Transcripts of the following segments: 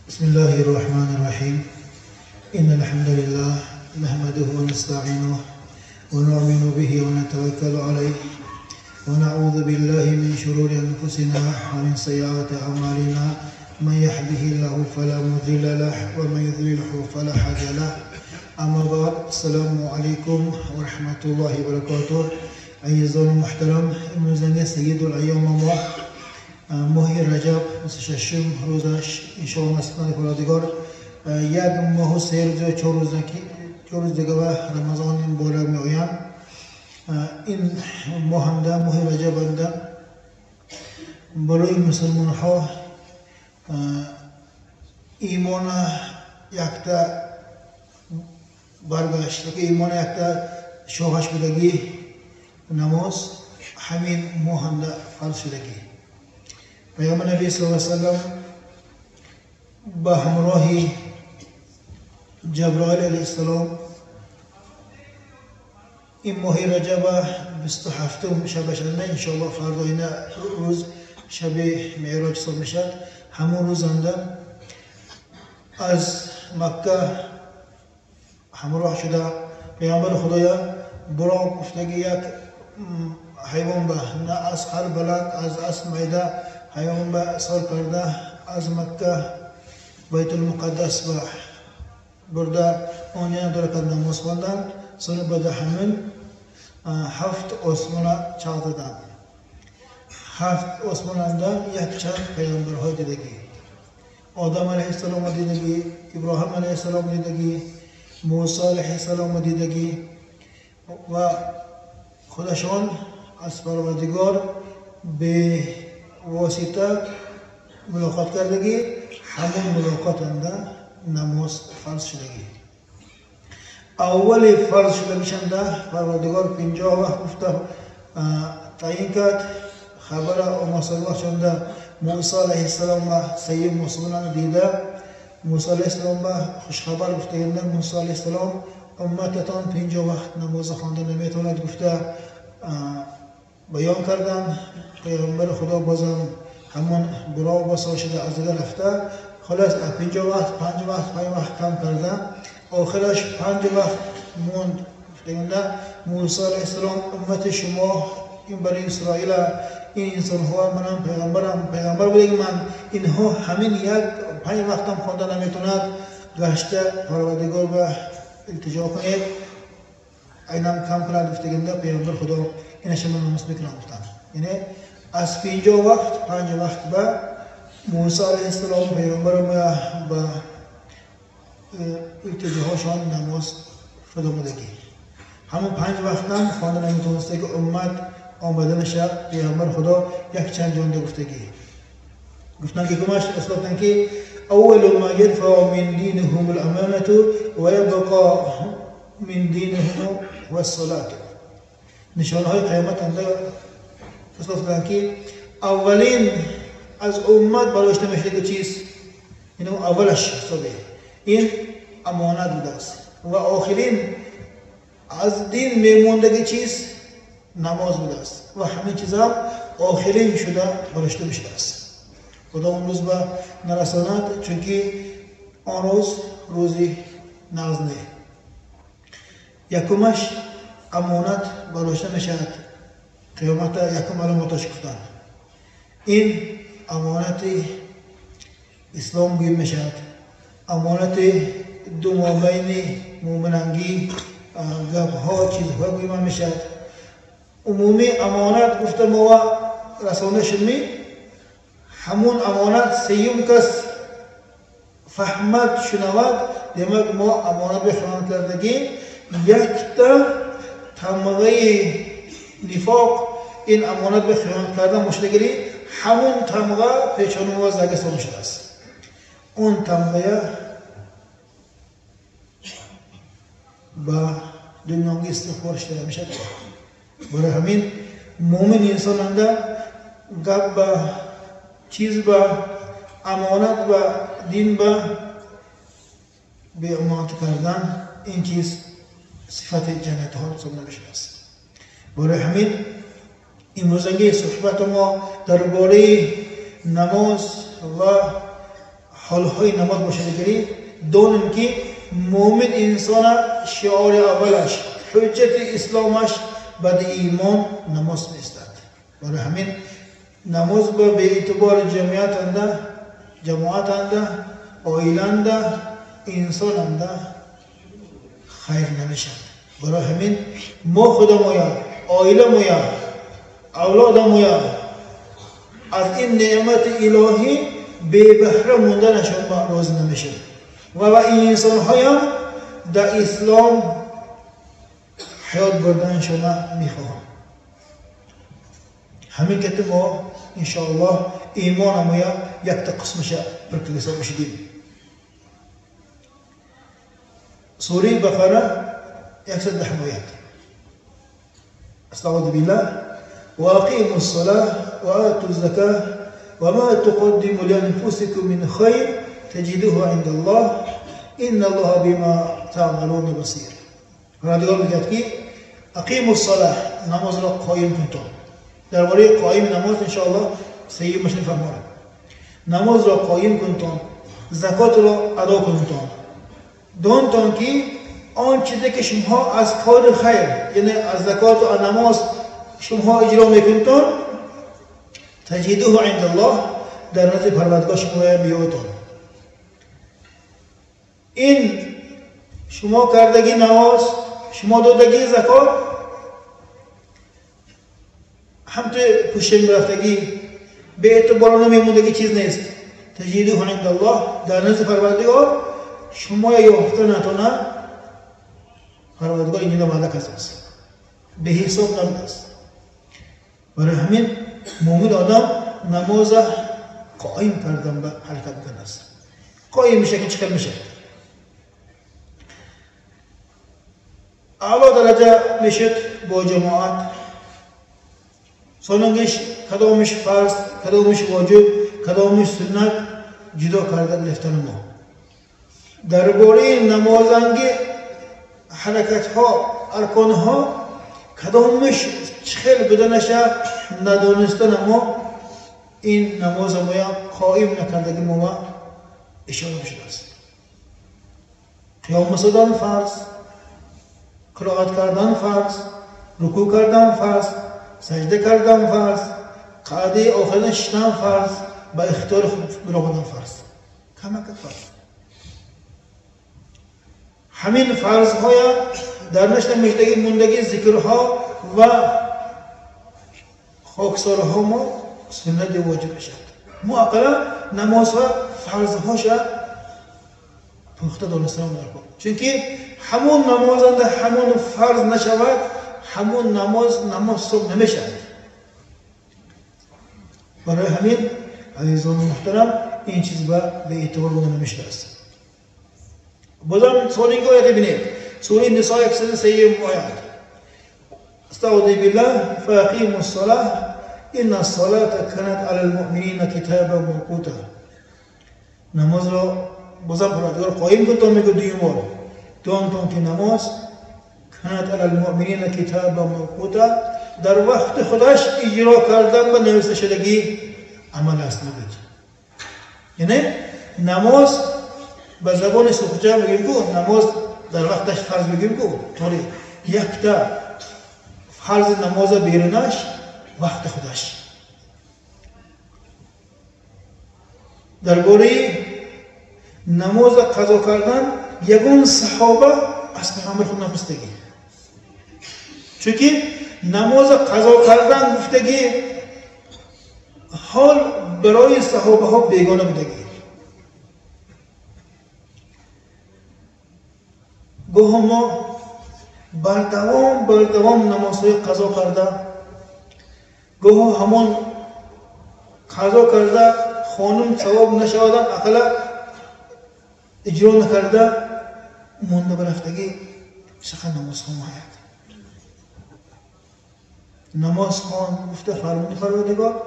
بسم الله الرحمن الرحيم. إن الحمد لله نحمده ونستعينه ونؤمن به ونتوكل عليه ونعوذ بالله من شرور أنفسنا ومن سيئات أعمالنا. من يهده الله فلا مضل له ومن يضلله فلا هادي له. أما بعد، السلام عليكم ورحمة الله وبركاته. أعزائي المحترم، امروز سيد الأيام ماه رجب 26 روزش انشاءالله نصیب پروردگار یک ماه و 3 روز و 4 روز دیگه و رمضان این بالا می آیند. این ماه هم ده ماه رجب هم ده برای مسلمان ها ایمان یکتا برگشت که ایمان یکتا شوهش بدگی نماز همین ماه هم ده فرض شدگی. پیامبر نبی صلی الله علیه و سلم با همراه جبرائیل علیه السلام این ماه رجب 27 شبش نه انشاءالله فردا این روز شب معراج حساب میشد. همون روز از مکه همراه شده پیامبر خدایا برای گفتگی یک حیوان به نه از هر بلند از میده حیوان به سال کرده از مکه بیت المقدس به برده آنیا درکت نماز خواندند. سال بعد همین 7 آسمان چاق دادند. 7 آسمان اندر یک چند پیامبرهای دیدگی. آدم علیه السلام دیدگی، ابراهیم علیه السلام دیدگی، موسی علیه السلام دیدگی و خودشان از پروردگار به واسطه ملاقات کردگی. همون ملاقات انده نماز فرض شدگی. اول فرض شدگیشنده پروردگار 50 وقت گفته تعیین کرد. خبر آماسالله شنده موسی علیه السلام و سید مسلمان دیده. موسی علیه السلام به خوشخبر گفته گنده موسی علیه السلام امتتان 50 وقت نماز خوانده نمیتواند گفته بیان کردن. پیامبر خدا بازم همون برای باسا شده از دیده رفته. خلاص 50 وقت 5 وقت کم کرده. آخرش 5 وقت موند. گفته موسی علیه السلام امت شما این بنی اسرائیل این انسان ها منم پیغمبر بوده من اینها همین یک 5 وقت هم خوانده نمیتوند. گشته پروردگار به التجا کنید اینم کم کنند. گفته پیغمبر خدا اینش من نماز بکنم گفتن. یعنی از 50 وقت 5 وقت به موسی علیه السلام پیغمبر ما به التجاهاشان نماز فرمودگی. همون 5 وقت هم خوانده نمیتونسته که امت آمده نشه. پیغمبر خدا یک چند جانده گفتگی گفتن که گمش اصلاحتن که اول ما یدفع من دینهم الامانة و یبقى من دینهم و الصلاة. نشانه های قیامت انده اصلاحتن که اولین از امت برداشته میشه که چیز اینو اولش حسابه این امانت بوده است و آخرین از دین میموندگی چیز نماز بوده است و همین چیزا آخرین شده برداشته میشه است. خدا اون روز به نرساند چون که آن روز روزی نازنه. یکمش امانت برداشته میشه. قیامت یکم علامتش گفتن این امانت اسلام گویی میشد. امانت دو مابین مومنانگی گپها چیزها گویی میشد. عمومی امانت گفته ما رسانه شدمی همون امانت سیوم کس فهمت شنود دیمک ما امانت به خیانت کردگی یک تا تمغه نفاق این امانت به خیانت کردن مشتگری همون تمغه پیچانو و زگه سالم شده است. اون تمغه با دنیانگی استخبار شده میشد. برای همین مومن انسان انده گب با چیز با امانت و دین با به امانت کردن این چیز صفت جنت ها حساب نمیشه است. برای همین امروزنگی صحبت ما درباره نماز و حالهای نماز باشدگیری دونن که مؤمن انسان شعار اولش حجت اسلامش بعد ایمان نماز میستد. برای همین نماز به اعتبار جماعت انده آیل انده انسان انده خیر نمیشد. برای همین ما خودم آیله مویا اولاد مویا از این نعمت الهی به بهره موندنشون راضی نمیشه و این انسان هایم در اسلام حیات بردنشون میخواهم. همین که ما انشاءالله ایمان مویا یک تا قسمش برکلسا بشدیم. سوره بقره 110 آیات. استعوذ بالله واقيموا الصلاة وآتوا الزكاة وما تقدموا لأنفسكم من خير تجدوه عند الله إن الله بما تعملون بصير. پروردگار میگه که اقیموا الصلاة نماز را قایم کنید. درباره قایم نماز ان شاء الله سید مشن فرمود. نماز را قایم کنید، زکات را ادا کنید. دانتان که آن چیزی که شما از کار خیر یعنی از زکات و نماز شما اجرا میکنید تجدوه عند الله در نزد پروردگار شما بیایتان. این شما کردگی نماز شما دادگی زکات هم تو پوشش رفتگی به اعتبار نمیموندگی چیز نیست. تجدوه عند الله در نزد پروردگار شما یافته نتونه پروردگار اینجا وعده کرده است به حساب نمیدست. برای همین مومن آدم نماز قایم کردن به حرکت میکنه است. قایم میشه که چیکار میشه؟ اعلی درجه میشد با جماعت. سالنگش کدامش فرض، کدامش واجب، کدامش سنت جدا کرده گرفتن ما. درباره نمازنگی حرکت ها ارکان ها کدامش چخیل بدنش ندانستن ما این نماز ما قائم نکردگی ما اشاره شده است. قیام مسادن فرض، قرائت کردن فرض، رکوع کردن فرض، سجده کردن فرض، قعده آخرین شدن فرض، با اختیار خود برآمدن فرض. کمک فرض. همین فرض های در نشن مشتگی موندگی ذکرها و خاکسارها ما سنت واجب شد. ما اقلا نماز ها فرض هاش پخته دانستن نرکن. چونکه همون نمازنده همون فرض نشود همون نماز صبح نمیشد. برای همین عزیزان محترم این چیز به اعتبار بودن نمیشده است. بازم سوره اینگاه آیت بینید. سوره نساء 103 آیات. استعوذ بالله فاقیموا الصلاة ان الصلاة كانت على المؤمنین کتابا موقوتا. نماز را بازم پروردگار قایم کنید تا میگه دویم بار. دانتون که نماز كانت على المؤمنین کتابا موقوتا در وقت خودش اجرا کردن به نوشته شدگی عمل است نبود. یعنی نماز به زبان سخنچه میگیم که نماز در وقتش فرض میگیم که طوری یک تا فرض نماز بیرونش وقت خودش. درباره نماز قضا کردن یگون صحابه از پیغمبر خود نپرسیدگی. چونکه نماز قضا کردن گفتگی حال برای صحابه ها بیگانه بودگی. گوه ما بردوام نمازهای قضا کرده گوه همون قضا کرده خانم ثواب نشودن اقلا اجرا نکرده مونده برفتگی چقدر نماز خون هست. نماز خون گفته فرمون پروردگار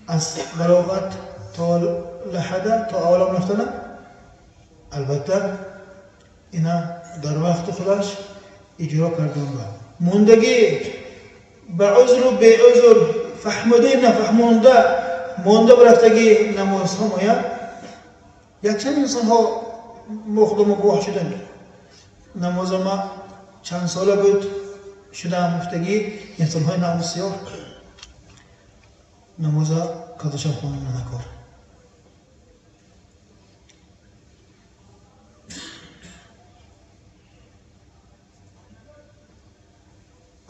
از بلاغت تا لحده تا عالم رفتنه البته اینا در وقت خودش اجرا کردن با موندگی به عذر و به عذر فهمده نفهمونده مونده برفتگی نماز ها ماید یکچند انسان ها مخدوم گواه شدن. نماز ما چند ساله بود شدم مفتگی انسان های ناموسیار نماز کداشم خونم نکار.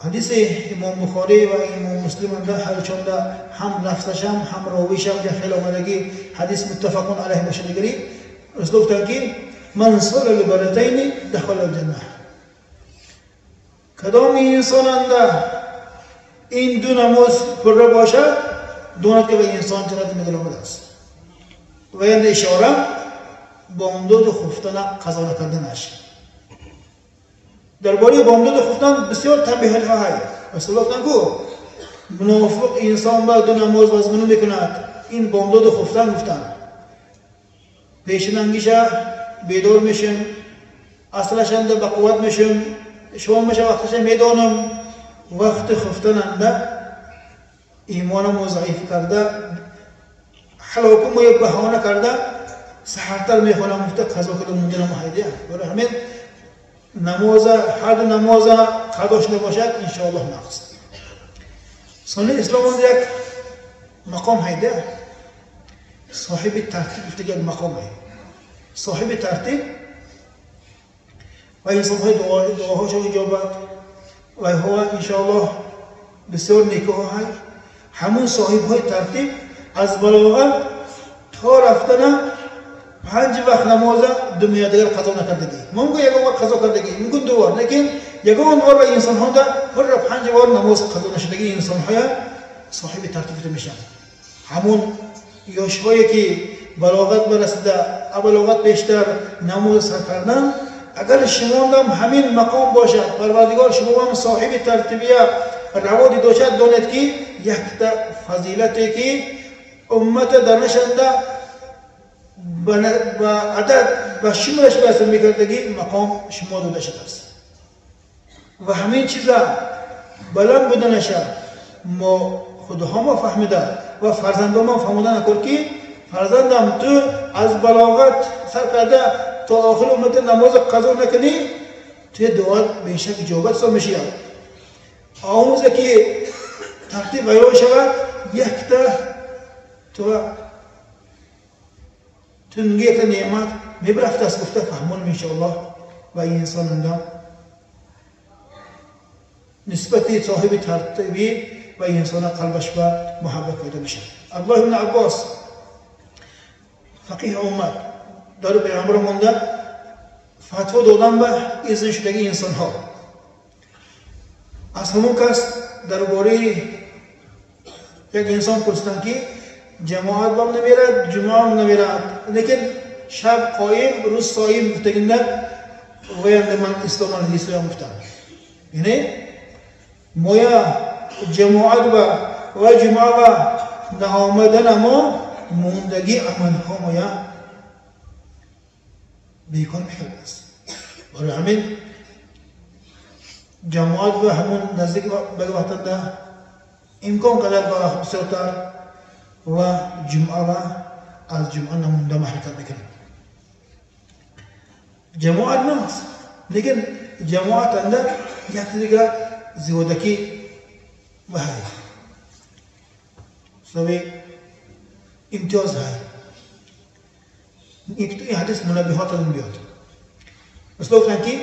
حدیث امام بخاری و امام مسلم در هر چند هم لفظشم هم راویشم یا خیلی آمدگی حدیث متفقون علیه باشه دیگری رسول گفتن که من صلی البرتین دخل الجنه. کدام انسان اند این دو نماز پر باشد دونت که به انسان جنت می‌دهد است. و این اشاره بامداد خفتن قضا نکردنش. درباره بامداد خفتن بسیار تنبیهات هست. رسول گفتن کو منافق انسان با دو نماز وزمنو میکند این بامداد خفتن گفتن. پیشنهانگیشه بیدار میشم اصلش انده به قوت میشم شوام میشه وقتش میدانم وقت خفتن انده ایمانم ضعیف کرده حلاکم رو بهانه کرده سحرتر میخونم مفته قضا کده موندنم حیده. برای همین نماز هر دو نماز قداش نباشد انشاءالله نقص. سنت اسلام یک مقام حیده صاحب ترتیب افتگی مقام ہے صاحب ترتیب و انسان های دعاهاش اجابت و هو انشاءالله بسیار نیکوها های همون صاحب های ترتیب از بلاغت تا رفتن 5 وقت نماز دنیا دیگر قضا نکردگی ممکن یک بار قضا کردگی ممکن 2 بار لیکن یگان بار و انسان ها در هر 5 بار نماز قضا نشدگی انسان های صاحب ترتیب میشن. همون یاش هایی که بلاغت برسیده بلاغت بیشتر نماز سر کردن اگر شما هم همین مقام باشد پروردگار شما هم صاحب ترتیبیه روادی داشت داند که یک فضیلتی که امت درنشنده با عدد و شمرش بحث میکردگی مقام شما داده شده است و همین چیزا بلند بودنشه ما خودها ما فهمیده و فرزندان ما فهمیده نکرد که فرزندم تو از بلاغت سر کرده تا آخر امت نماز قضا نکنی توی دعات به شک اجابت سا میشی. آموزه که ترتیب ایران شود یک تو نگه یک نعمت میبرفت از گفته فهمون انشاءالله و این انسان اندام نسبتی صاحب ترتیبی و این انسان قلبش به محبت پیدا میشه. عبدالله بن عباس فقیه امت در پیامبر مونده فتوا دادن به اذن شدگی انسان ها از همون کس درباره یک انسان پرسیدن که جماعت بام نمیرد جمعه هم نمیرد لیکن شب قایم روز صایم گفتگی نه ویند من اسلام حدیث رو گفتم یعنی مویا جماعت و جمعه و نآمدن ما موندگی عمل ها مویا بیکار میشد است. برای همین جماعت و همون نزدیک بگوهتن ده امکان قدر برای خود بسیارتر و جمعه و از جمعه نمونده حرکت بکنیم. جماعت نهست لیکن جماعت اندر یک دیگر زیادکی و های سوی امتیاز های این حدیث منبهات هم بیاد. مثل گفتن که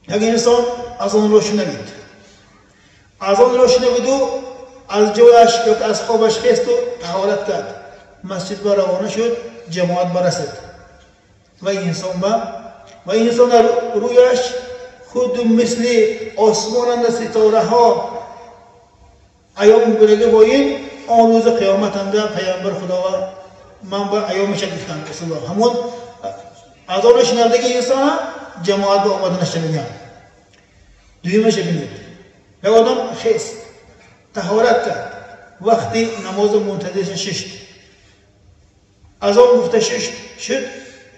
اگر انسان از آن رو شنوید از آن رو شنوید و از جویش یا از خوابش خیست و طهارت کرد مسجد با روانه شد جماعت برسید و این انسان رویش خود مثل آسمان اند ستاره ها ایام برگه با این آن روز قیامت اند پیامبر خدا من با ایامش گفتم رسول الله همون از آن شنوندگی انسان جماعت به آمدنش میگن. دویمش ببینید یک آدم خیست طهارت کرد وقتی نماز منتظر ششت از آن گفته ششت شد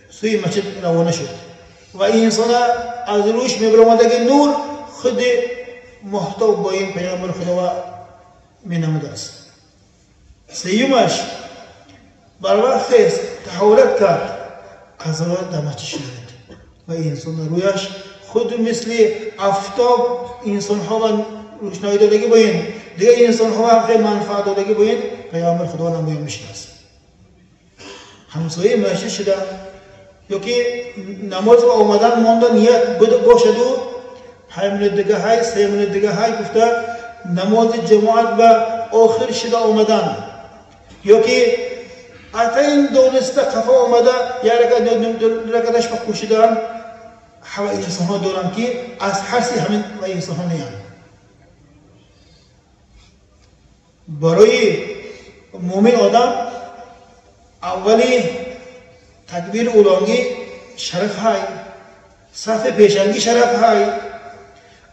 سوی مسجد روانه شد و این انسان از روش میبرامدگی نور خود محتاب با این پیامبر خدا می نموده است. سیومش بر وقت خیست طهارت کرد قضاوت دمچش ندید و انسان رویش خود مثل آفتاب انسان ها و روشنایی دادگی باین دیگه انسان ها هم خیلی منفعت دادگی باین پیامبر خدا نمایان میشناسه همسایه مشهد شده یا که نماز و آمدن مانده نیت باشد و 5 منت دیگه های 3 منت دیگه های گفته نماز جماعت به آخر شده آمدن یا که حتی این دونسته خفا آمده یا رکتش به کوشیدن همه انسان ها دارن که از حرسی همین و انسان ها نیان برای مومن آدم اولی تکبیر اولانگی شرف های صف پیشنگی شرف های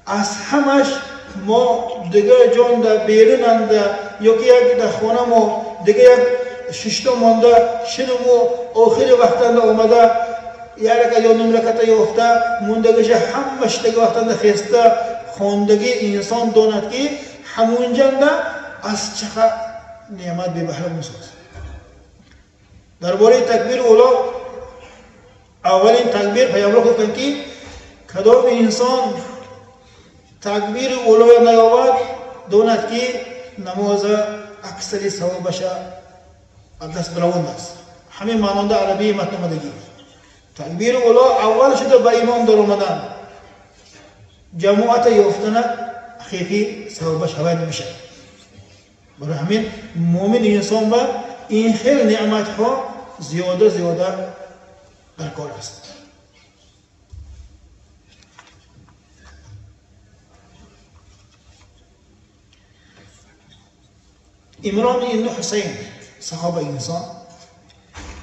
از همش ما دیگه جان در بیرون یا که یک در خانه ما دیگه یک ششتا مانده شنم و آخر وقتند آمده یا رکت یا نیم رکت یافته موندگیش همش دیگه وقتند خسته خواندگی انسان داند که همونجنده از چقدر نعمت به بهره میسازد درباره تکبیر اولا اولین تکبیر پیامبر گفتند که کدام انسان تکبیر اولا نیاورد داند که نماز اکثری ثوابش دست براوند است همین مانند عربی متن آمدگی تکبیر اولا اول شده به امام در آمدن جماعت یافتن خیلی ثوابش هوای نمیشه برای همین مومن انسان با این خیلی نعمت ها زیاده در کار است عمران ابن حسین صحابه انسان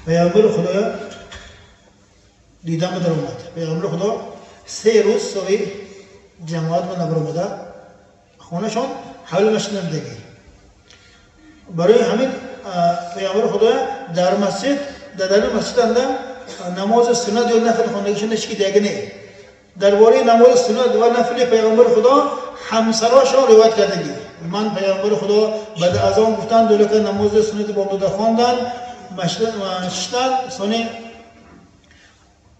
پیامبر خدا دیدن به در اومد پیامبر خدا 3 روز سوی جماعت به نبر اومده خونشان حول مشت ندگی برای همین پیامبر خدا در مسجد در مسجد اندم نماز سنت یا نفل خوندگیشون نشکی دیگه نه درباره نماز سنت و نفل پیامبر خدا همسراشان روایت کردگی من پیامبر خدا بعد از آن گفتن دوله که نماز سنت بامداده خواندن مشتن سنی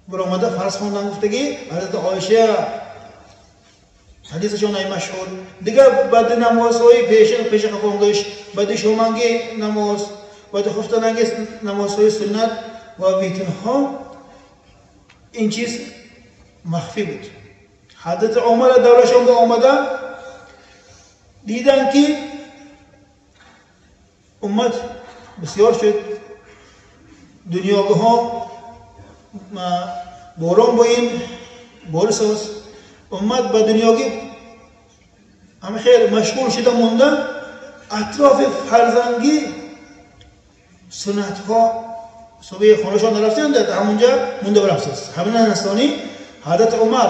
برآمده فرض خواندن گفتگی حضرت عایشه حدیثشون ای مشهور دیگه بعد نمازهای پیش خواندش بعد شومنگی نماز بعد خفتنگی نمازهای سنت و بیتنها این چیز مخفی بود حضرت عمر دورشون آمده دیدن که امت بسیار شد دنیاگاه ها باران باین بارساز امت به دنیاگی همه خیلی مشغول شده موندن اطراف فرزنگی سنت ها صبح خونشان رفتن در همونجا مونده برفت همین انسانی حضرت عمر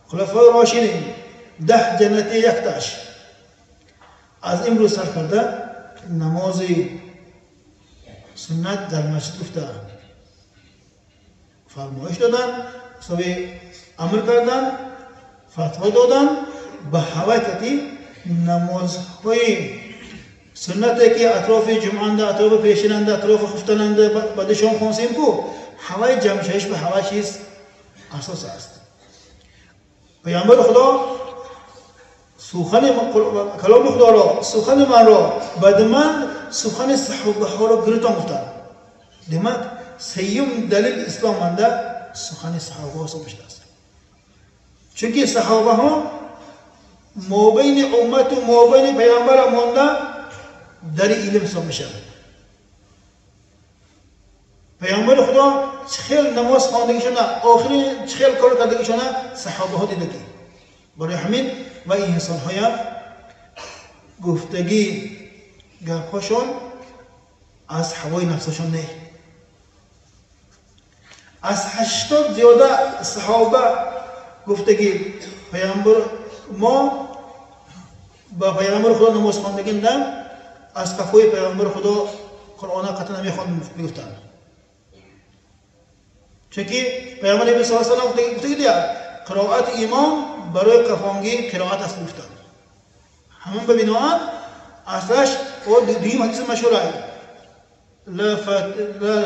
خلفای راشدین 10 جنتی یک تاش از امروز سر کرده نماز سنت در مسجد گفته فرمایش دادن صبح امر کردن فتوا دادن به هوای کتی نمازهای سنتی که اطراف جمعانده اطراف پیشیننده اطراف خفتننده بعدشان خونسیم کو هوای جمعشش به هوای چیز اساس است پیامبر خدا سخن کلام خدا را سخن من را بعد من سخن صحابه ها را گرفتم گفتم دیمت سیوم دلیل اسلام مانده سخن صحابه ها سمشته است چونکه صحابه ها مابین امت و مابین پیامبر مانده در علم سمشه پیامبر خدا چخیل نماز خواندگیشونه آخری چخیل کار کردگیشونه صحابه ها دیدگی برای همین و این انسان های گفتگی گپهاشون از هوای نفسشون نه از 80 زیاده صحابه گفتگی پیامبر ما با پیامبر خدا نماز خواندگی نه از قفای پیامبر خدا قرآن قطعا نمیخوان میگفتن چونکه پیامبر نبی صلی الله علیه و سلم گفتگی دیا قرائت امام برای قفانگی قرائت است گفتن همون ببینوان اصلش و دویم حدیث مشهور است لا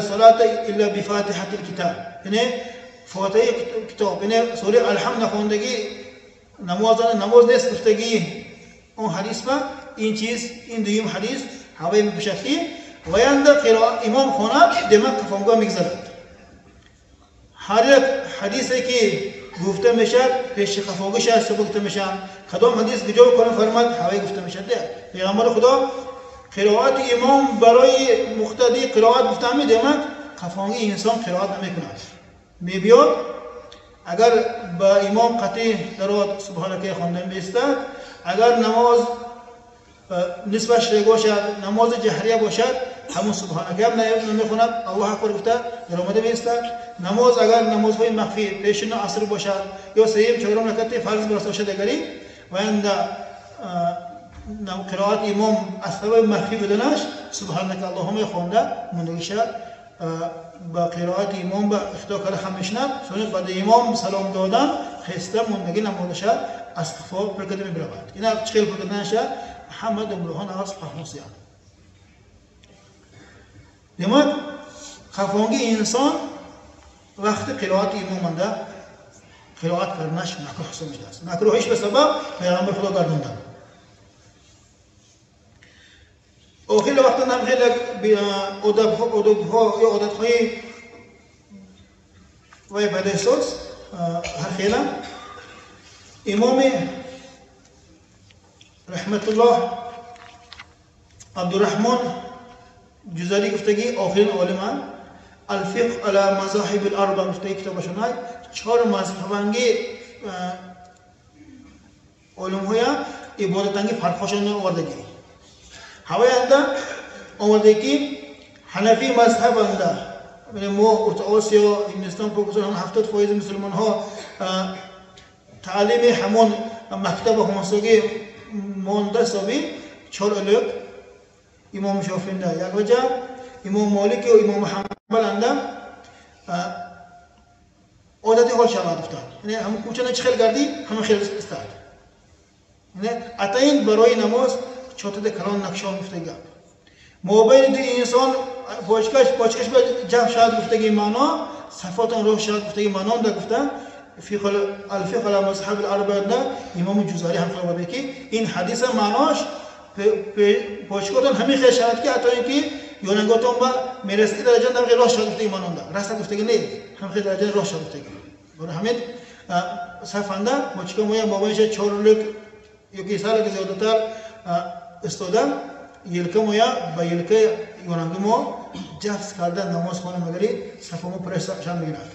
صلاة إلا بفاتحة الكتاب. يعني فاتحة كتاب. يعني سورة الحمد خوندگی نماز نیست گفتگی اون حدیث با این چیز این دویم حدیث هوای بشکلی و یند قرائت امام خوند دماغ کفامگاه میگذارد. هر یک حدیثی که گفته میشد پیش خفاگش است گفته میشن. کدام حدیث گجا کنه فرماد هوای گفته میشد. پیغمبر خدا قرائت امام برای مقتدی قرائت گفته می دماغ خفاگی انسان قرائت نمیکند. میبیاد اگر با امام قطعی درود سبحانك خواندن بیستد، اگر نماز نسبتش باشد نماز جهریه باشد همون سبحانك هم نمیخواند الله اکبر گفته در آمده بیستد. نماز اگر نمازهای مخفی پیشین عصر باشد یا سیم چهارم رکعت فرض برسته باشد دیگری و عند قرائت امام از سبب مخفی بدنش سبحانك اللهم خوانده مندگیشد. با قرائت امام با اختیار کرده خمیشنب سونی بعد امام سلام دادن خسته مندگی نمازش استغفار پرکده میبرود. اینا چخیل پرکدنش محمد امروهان آغاز فهموسیان. دماغ خفانگی انسان وقت قرائت امام منده قرائت کردنش مکروه حساب میشه است. مکروهش به سبب پیغمبر خدا گردوندن. و خیلی وقتا هم خیلی ادب‌ها یا عادت‌های و بعد اساس هر خیلی امام رحمت الله عبدالرحمن جزاری گفتگی آخرین عالمان الفقه على مذاهب الاربع گفتگی کتابشون های چهار مذهبانگی علوم‌های عبادتانگی فرقشون آوردگی هوای انده آمده که حنفی مذهب انده یعنی ما ارتعاسیا هندوستان پاکستان هم 70% مسلمان ها تعلیم همون مکتب همساگی مانده سابی چهار علوم امام شافعی انده یک وجه امام مالک و امام حنبل انده عادتی حال شما گفتن یعنی هم کوچه چخیل گردی همه خیل استاد یعنی اتاین برای نماز چوتده کلان نقشان گفتگی موبایل دی انسان پاچکش به جف شاید گفتگی معنا صفات آن روح شاید گفتگی معنا هم ده گفتن الفقه على مذهب الاربع ده امام جزاری هم فرموده که این حدیث معناش پاچکاتون همین خیلی شاید که حتی اینکه یونگاتون با میرسی درجه نمیگه روح شاید گفتگی معنا ده راست گفتگی نیست هم خیلی درجه روح شاید گفتگی برای همین صفنده پاچکا مویا موبایلش 4 لک یکی سال که زیادتر استودم یلکه مویا با یلکه یونانگی ما جفت کردن نماز خانه مگری صفه ما پرش شم میگیرد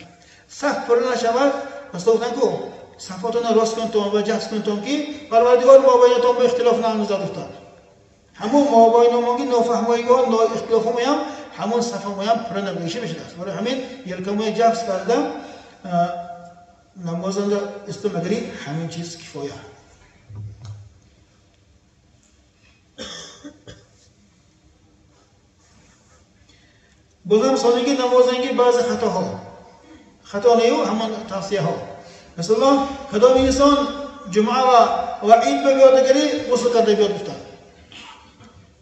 صف پر نشود پس تو گفتن کو صفاتون راست کن تو و جفت کن تو که پروردگار مابینتون به اختلاف نامزد افتاد همون مابین ماگی نفهمایی گان نا اختلاف مویم همون صفه مویم پر نمیشه میشه برای همین یلکه مویا جفت کردن نمازند است مگری همین چیز کفایه بازم سالگی نمازنگی بعض خطا نیو همان توصیه ها مثلا کدام انسان جمعه و عید به بیاد گری غسل کرده بیاد گفتن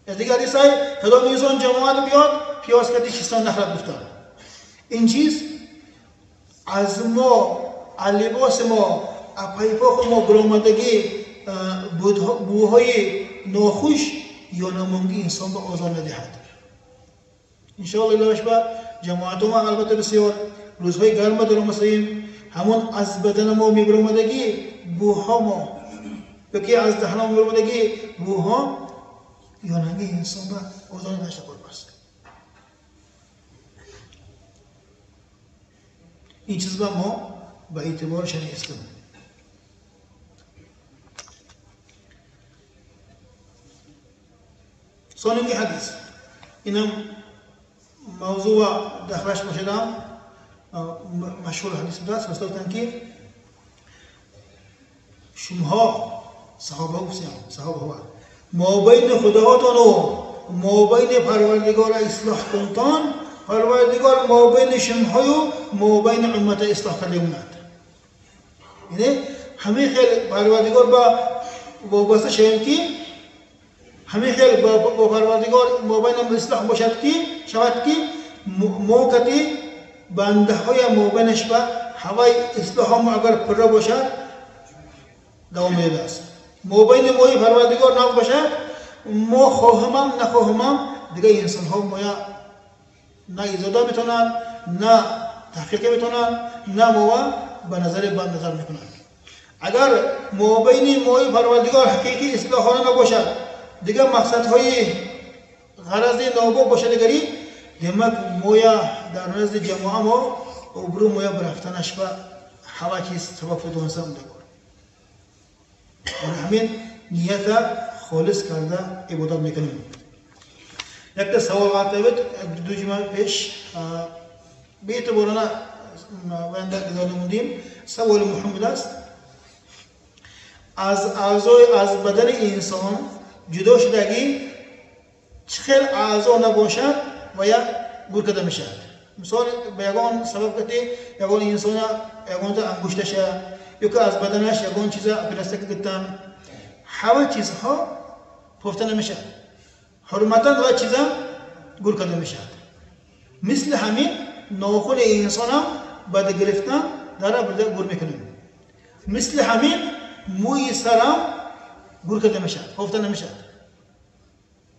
از دیگر حدیثای کدام انسان جماعت بیاد پیاز کردی چیستان نخرد گفتن این چیز از ما لباس ما اپایپاخ ما برآمدگی بوهای ناخوش یا نمانگی انسان به آزار ندهد انشاءالله الله شبه جماعت ما البته بسیار روزهای گرم در مسلیم همون از بدن ما میبرامدگی بوها ما بکی از دهن ما میبرامدگی بوها یانگی انسان به آزار نشته بست این چیز با ما به اعتبار شنیستم ثانوی حدیث اینم موضوع داخلش باشدم مشهور حدیث دست مثلا که شمها صحابه ها ما بین خداهاتان و ما بین پروردگار اصلاح کنتان پروردگار ما بین شمهای و ما بین امت اصلاح کرده اومد یعنی همه خیلی پروردگار با وابسته شدیم که همین خیلی با پروردگار موبایل اصلاح باشد که شود که موقتی بنده های موبایلش با هوای اصلاح هم اگر پر باشد دوام میده است. موبایل موی پروردگار نام باشد ما خواهمم نخواهمم دیگه انسان ها مویا نه ایجاد میتونن نه تحقیق میتونن نه موها به نظر میکنن. اگر موبایل موی پروردگار حقیقی اصلاح نباشد دیگه مقصد های غرض نابو باشه دیگری دیمک مویا در نزد جماعه ما ابرو مویا برفتنش به هوا چیز سبب شد انسان دیگر همین نیت خالص کرده عبادت میکنیم. یک تا سوال قطعه دو جمعه پیش به اعتبارنا وینده اداره موندیم. سوال محمد است از اعضای از بدن انسان جدا شدگی چخیل اعضا نباشد و یا گور کده میشد. مثال به یگان سبب کتی یگان انسان یگان تا انگشتش یا که از بدنش یگان چیزا پلاستیک گتن همه چیزها پفته نمیشد حرمتا و چیزا گور کده میشد. مثل همین ناخن انسان هم بد گرفتن داره برده گور میکنیم. مثل همین موی سرم گور کده میشد پفته نمیشد.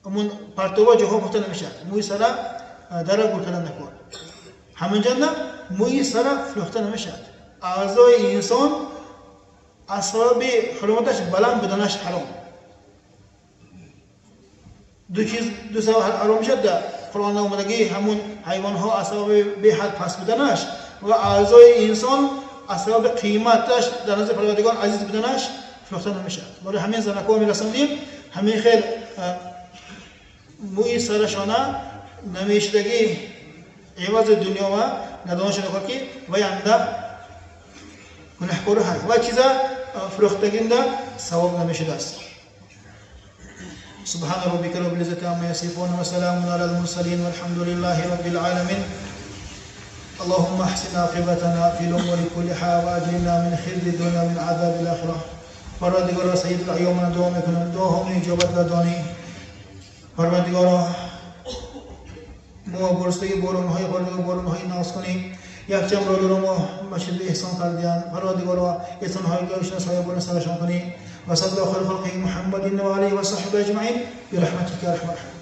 امون پرتوبه جاها پفته نمیشد موی سرم داره گور کده نکن. همینجا نه موی سرم فروخته نمیشد. اعضای انسان اسباب حرمتش بلند بدنش حرام. دو سبب حرام شد در قرآن اومدگی همون حیوان ها اسباب به حد پس بدنش و اعضای انسان اسباب قیمتش در نظر پروردگار عزیز بدنش فروخته نمیشد. برای همین زنکا میرسندیم همین خیل موی سرشانه نمیشدگی عوض دنیا و ندانش نکرد که وینده گناهکار هست و چیزا فروختگینده ثواب نمیشده است. سبحان ربك رب العزة عما يصفون وسلام على المرسلين والحمد لله رب العالمين. اللهم احسن عاقبتنا في الامور كلها واجرنا من خزي الدنيا من عذاب الاخره. پروردگارا سید الایام دعا میکنم دعا هم اجابت دادانی. پروردگارا ما برسته بارون های ناز کنی. یک چند رو ما مسجد احسان کردیم. پروردگارا احسان های داشته سایه بر سرشان کنی. وصلى الله خير خلقه محمد وعليه وصحبه اجمعين برحمتك يا ارحم الراحمين.